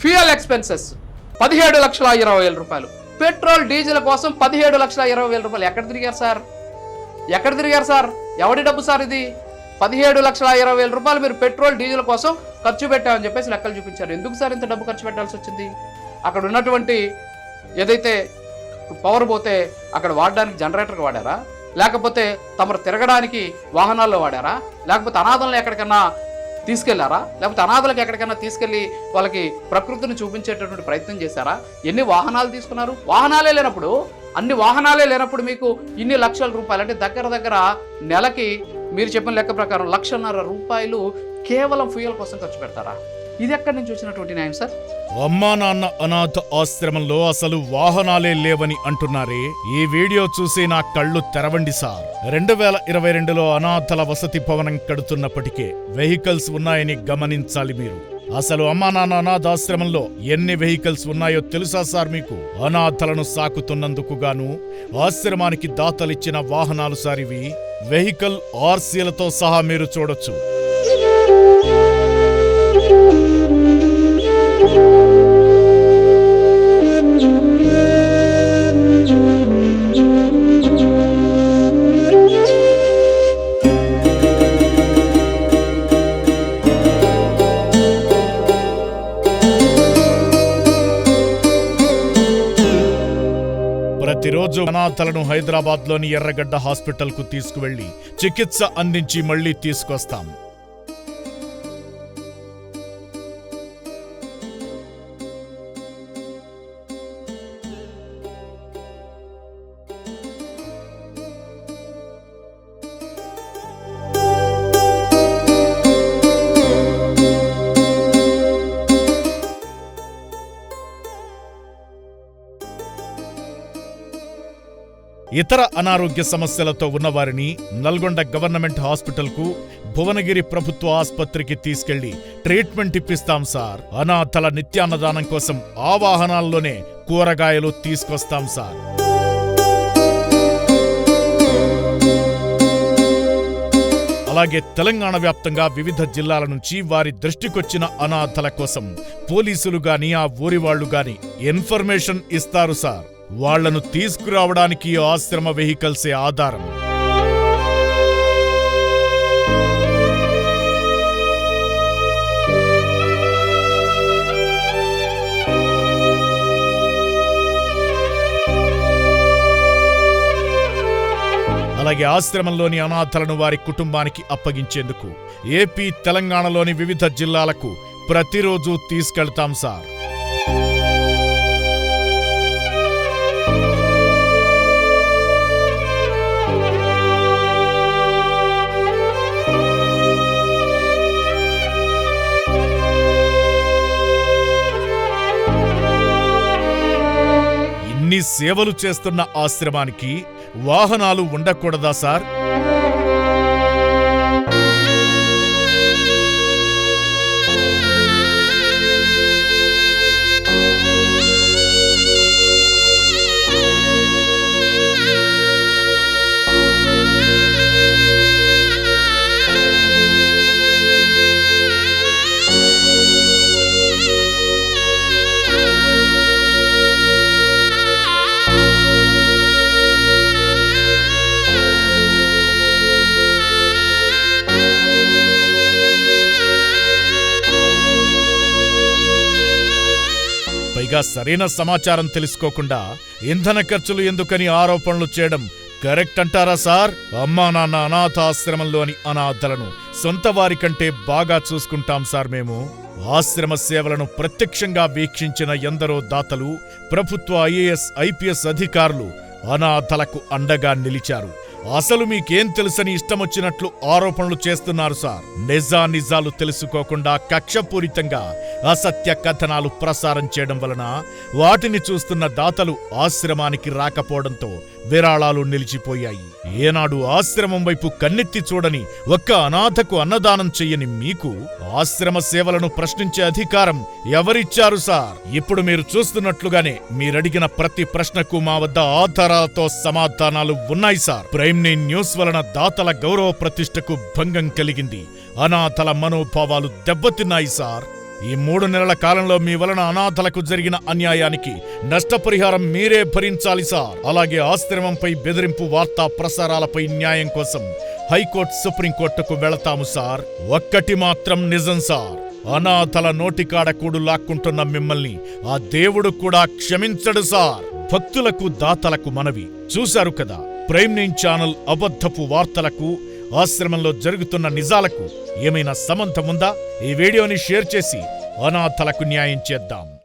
Fuel expenses 17,20,000 రూపాయలు. Petrol diesel కోసం 17,20,000 రూపాయలు. ఎక్కడ తిరిగారు సార్? ఎవడి డబ్బు సార్ ఇది? 17,20,000 రూపాయలు మీరు పెట్రోల్ డీజిల్ కోసం ఖర్చు పెట్టామని చెప్పేసి లెక్కలు చూపించారు. ఎందుకు సార్ ఇంత డబ్బు ఖర్చు పెట్టాల్సి వచ్చింది? అక్కడ ఉన్నటువంటి ఏదైతే పవర్ పోతే అక్కడ వాడడానికి జనరేటర్కి వాడారా, లేకపోతే తమరు తిరగడానికి వాహనాల్లో వాడారా, లేకపోతే అనాథలను ఎక్కడికన్నా తీసుకెళ్లారా, లేకపోతే అనాథలకు ఎక్కడికైనా తీసుకెళ్లి వాళ్ళకి ప్రకృతిని చూపించేటటువంటి ప్రయత్నం చేశారా? ఎన్ని వాహనాలు తీసుకున్నారు? అన్ని వాహనాలే లేనప్పుడు మీకు ఇన్ని లక్షల రూపాయలు అంటే దగ్గర నెలకి మీరు చెప్పిన లెక్క ప్రకారం 1,50,000 రూపాయలు కేవలం ఫ్యూయల్ కోసం ఖర్చు పెడతారా? ఇది ఎక్కడి నుంచి వచ్చినటువంటి న్యాయం సార్? అమ్మా నాన్న అనాథ ఆశ్రమంలో అసలు వాహనాలే లేవని అంటున్నారే, ఈ వీడియో చూసి నా కళ్ళు తెరవండి సార్. 2022లో అనాథల వసతి భవనం కడుతున్నప్పటికే వెహికల్స్ ఉన్నాయని గమనించాలి మీరు. అసలు అమ్మా నాన్న అనాథాశ్రమంలో ఎన్ని వెహికల్స్ ఉన్నాయో తెలుసా సార్ మీకు? అనాథలను సాకుతున్నందుకు గాను ఆశ్రమానికి దాతలిచ్చిన వాహనాలు సార్ ఇవి. వెహికల్ ఆర్సీలతో సహా మీరు చూడొచ్చు. ప్రతిరోజు అనాథలను హైదరాబాద్లోని ఎర్రగడ్డ హాస్పిటల్కు తీసుకువెళ్లి చికిత్స అందించి మళ్లీ తీసుకొస్తాం. ఇతర అనారోగ్య సమస్యలతో ఉన్నవారిని నల్గొండ గవర్నమెంట్ హాస్పిటల్కు, భువనగిరి ప్రభుత్వ ఆస్పత్రికి తీసుకెళ్లి ట్రీట్మెంట్ ఇప్పిస్తాం సార్. అనాథల నిత్యాన్నదానం కోసం ఆ వాహనాల్లోనే కూరగాయలు తీసుకొస్తాం సార్. అలాగే తెలంగాణ వ్యాప్తంగా వివిధ జిల్లాల నుంచి వారి దృష్టికొచ్చిన అనాథల కోసం పోలీసులు గాని ఆ ఊరి వాళ్లు గాని ఇన్ఫర్మేషన్ ఇస్తారు సార్. వాళ్లను తీసుకురావడానికి ఆశ్రమ వెహికల్సే ఆధారం. అలాగే ఆశ్రమంలోని అనాథలను వారి కుటుంబానికి అప్పగించేందుకు ఏపీ, తెలంగాణలోని వివిధ జిల్లాలకు ప్రతిరోజు తీసుకెళ్తాం సార్. ఇన్ని సేవలు చేస్తున్న ఆశ్రమానికి వాహనాలు ఉండకూడదా సార్? పైగా సరైన సమాచారం తెలుసుకోకుండా ఇంధన ఖర్చులు ఎందుకని ఆరోపణలు చేయడం కరెక్ట్ అంటారా సార్? అమ్మా నాన్న అనాథాశ్రమంలోని అనాథలను సొంత వారి కంటే బాగా చూసుకుంటాం సార్ మేము. ఆశ్రమ సేవలను ప్రత్యక్షంగా వీక్షించిన ఎందరో దాతలు, ప్రభుత్వ ఐఏఎస్, ఐపీఎస్ అధికారులు అనాథలకు అండగా నిలిచారు. అసలు మీకేం తెలుసని ఇష్టమొచ్చినట్లు ఆరోపణలు చేస్తున్నారు సార్. నిజాలు తెలుసుకోకుండా కక్షపూరితంగా అసత్య కథనాలు ప్రసారం చేయడం వలన వాటిని చూస్తున్న దాతలు ఆశ్రమానికి రాకపోవడంతో విరాళాలు నిలిచిపోయాయి. ఏనాడు ఆశ్రమం వైపు కన్నెత్తి చూడని, ఒక్క అనాథకు అన్నదానం చెయ్యని మీకు ఆశ్రమ సేవలను ప్రశ్నించే అధికారం ఎవరిచ్చారు సార్? ఇప్పుడు మీరు చూస్తున్నట్లుగానే మీరడిగిన ప్రతి ప్రశ్నకు మా వద్ద ఆధారాలతో సమాధానాలు ఉన్నాయి సార్. ప్రైమ్ నైన్ న్యూస్ వలన దాతల గౌరవ ప్రతిష్టకు భంగం కలిగింది. అనాథల మనోభావాలు దెబ్బతిన్నాయి సార్. ఈ 3 నెలల కాలంలో మీ వలన అనాథలకు జరిగిన అన్యాయానికి నష్టపరిహారం మీరే భరించాలి సార్. అలాగే ఆశ్రమంపై బెదిరింపు వార్తా ప్రసారాలపై న్యాయం కోసం హైకోర్టు సుప్రీంకోర్టుకు వెళతాము సార్. ఒక్కటి మాత్రం నిజం సార్, అనాథల నోటికాడ కూడు లాక్కుంటున్న మిమ్మల్ని ఆ దేవుడు కూడా క్షమించడు సార్. భక్తులకు దాతలకు మనవి, చూశారు కదా ప్రైమ్ 9 ఛానల్ అబద్ధపు వార్తలకు ఆశ్రమంలో జరుగుతున్న నిజాలకు ఏమైనా సంబంధం ఉందా? ఈ వీడియోని షేర్ చేసి అనాథలకు న్యాయం చేద్దాం.